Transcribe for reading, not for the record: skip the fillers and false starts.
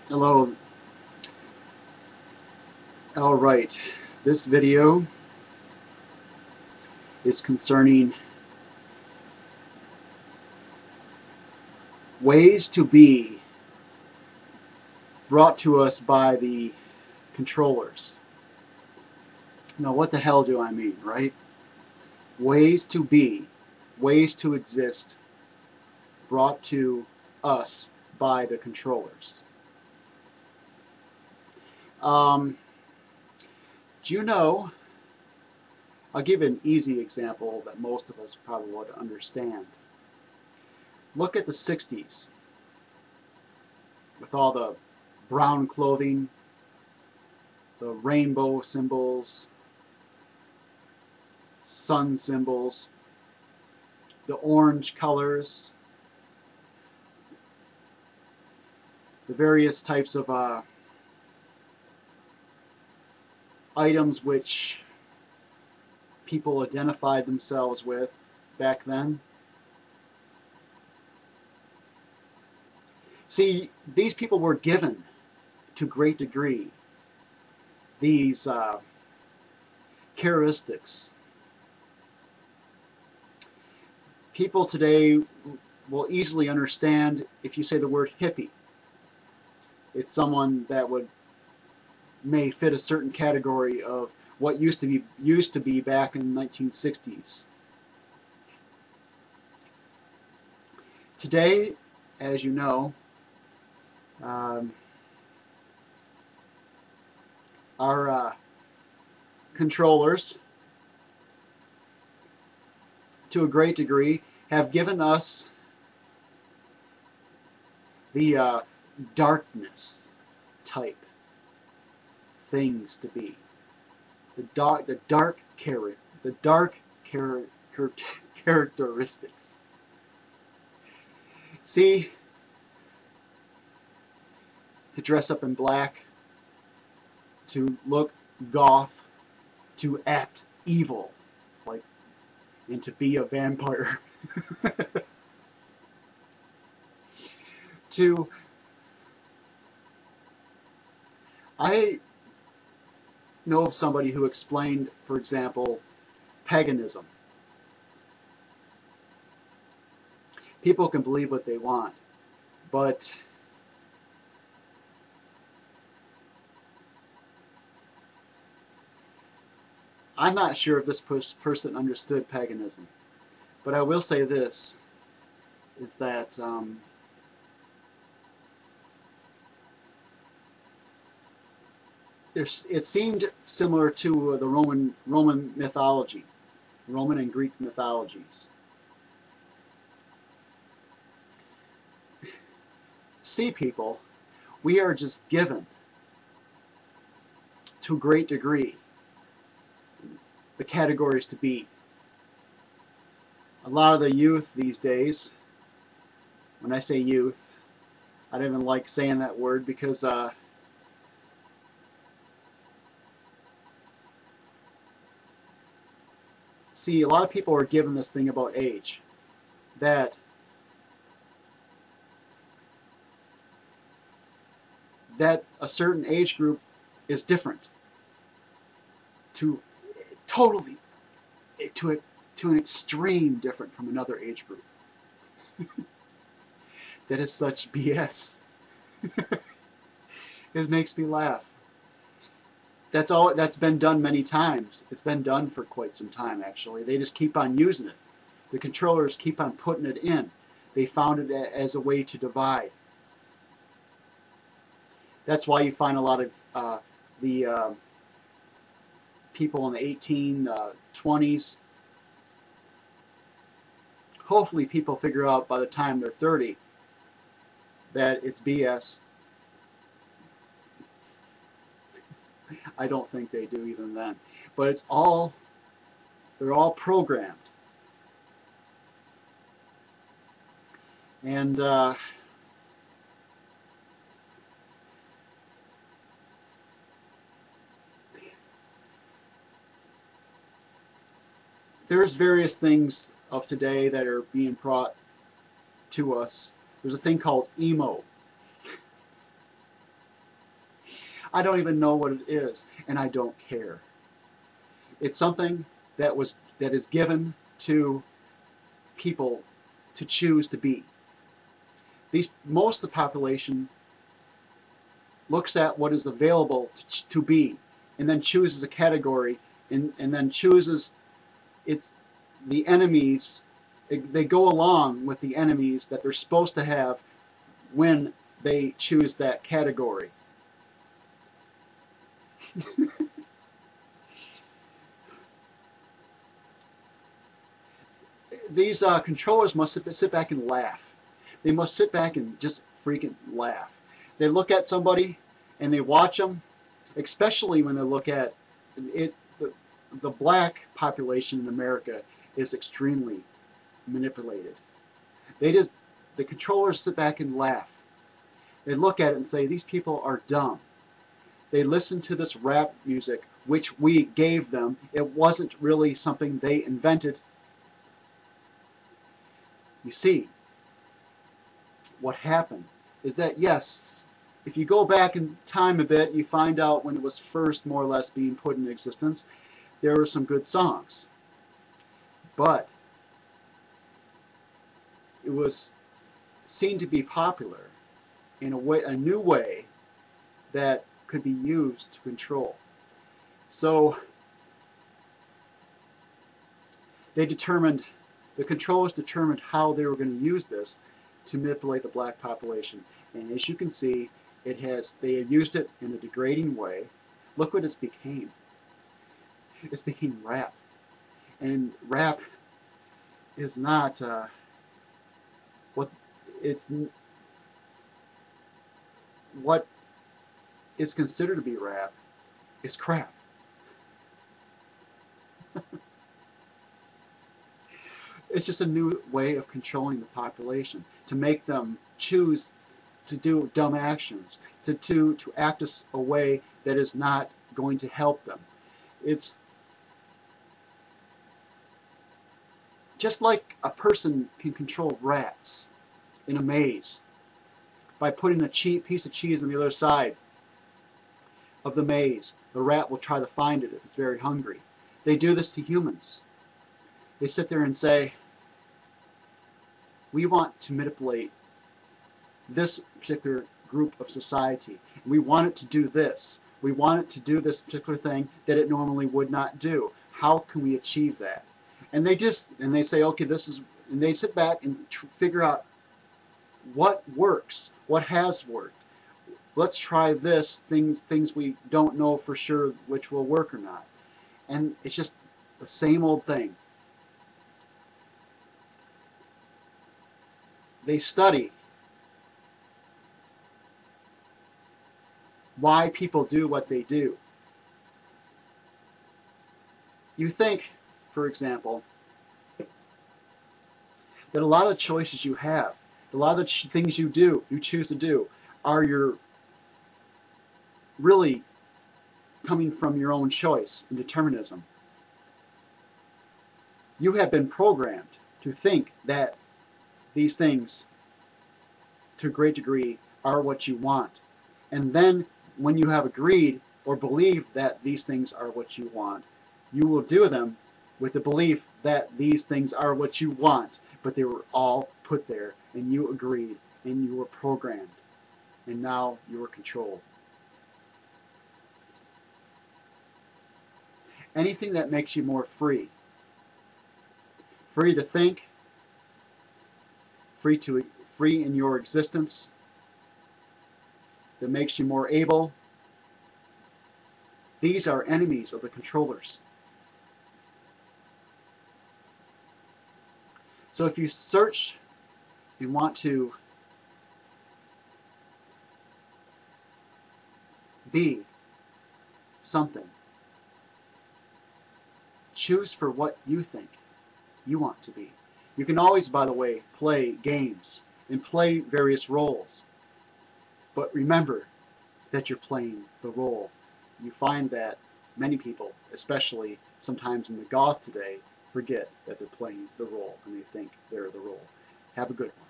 Hello. All right. This video is concerning ways to be brought to us by the controllers. Now, what the hell do I mean, right? Ways to be, ways to exist, brought to us by the controllers. Um, do you know? I'll give an easy example that most of us probably would understand. Look at the 60s with all the brown clothing, the rainbow symbols, sun symbols, the orange colors, the various types of items which people identified themselves with back then. See, these people were given to great degree these characteristics. People today will easily understand if you say the word hippie. It's someone that may fit a certain category of what used to be back in the 1960s. Today, as you know, our controllers, to a great degree, have given us the darkness type things to be. The dark characteristics. See, to dress up in black, to look goth, to act evil, like, and to be a vampire. I know of somebody who explained, for example, paganism. People can believe what they want, but I'm not sure if this person understood paganism. But I will say this, is that it seemed similar to the Roman mythology, Roman and Greek mythologies. See, people, we are just given, to a great degree, the categories to be. A lot of the youth these days, when I say youth, I don't even like saying that word because see, a lot of people are given this thing about age, that a certain age group is different, to totally to an extreme different from another age group. That is such BS. It makes me laugh. That's been done many times. It's been done for quite some time, actually. They just keep on using it. The controllers keep on putting it in. They found it as a way to divide. That's why you find a lot of the people in the 1820s. Hopefully people figure out by the time they're 30 that it's BS. I don't think they do even then. But they're all programmed. And there's various things of today that are being brought to us. There's a thing called emo. I don't even know what it is, and I don't care. It's something that is given to people to choose to be. Most of the population looks at what is available to be, and then chooses a category, and then chooses the enemies. They go along with the enemies that they're supposed to have when they choose that category. These controllers must sit back and laugh. They must sit back and just freaking laugh. They look at somebody and they watch them, especially when they look at it. The black population in America is extremely manipulated. The controllers sit back and laugh. They look at it and say, these people are dumb. They listen to this rap music, which we gave them. It wasn't really something they invented. You see, what happened is that, yes, if you go back in time a bit, you find out when it was first more or less being put in existence, there were some good songs. But it was seen to be popular in a new way that could be used to control. So the controllers determined how they were going to use this to manipulate the black population. And as you can see, they have used it in a degrading way. Look what it's became. It's became rap. And rap is not what is considered to be rap is crap. It's just a new way of controlling the population, to make them choose to do dumb actions, to act a way that is not going to help them. It's just like a person can control rats in a maze by putting a piece of cheese on the other side of the maze. The rat will try to find it if it's very hungry. They do this to humans. They sit there and say, we want to manipulate this particular group of society. We want it to do this. We want it to do this particular thing that it normally would not do. How can we achieve that? And they say, okay, and they sit back and figure out what works, what has worked. Let's try this, things we don't know for sure which will work or not. And it's just the same old thing. They study why people do what they do. You think, for example, that a lot of the choices you have, a lot of the things you choose to do, are really coming from your own choice and determinism. You have been programmed to think that these things, to a great degree, are what you want. And then when you have agreed or believed that these things are what you want, you will do them with the belief that these things are what you want, but they were all put there, and you agreed, and you were programmed, and now you are controlled. Anything that makes you more free to think, free in your existence, that makes you more able, these are enemies of the controllers. So if you search and want to be something, choose for what you think you want to be. You can always, by the way, play games and play various roles. But remember that you're playing the role. You find that many people, especially sometimes in the goth today, forget that they're playing the role and they think they're the role. Have a good one.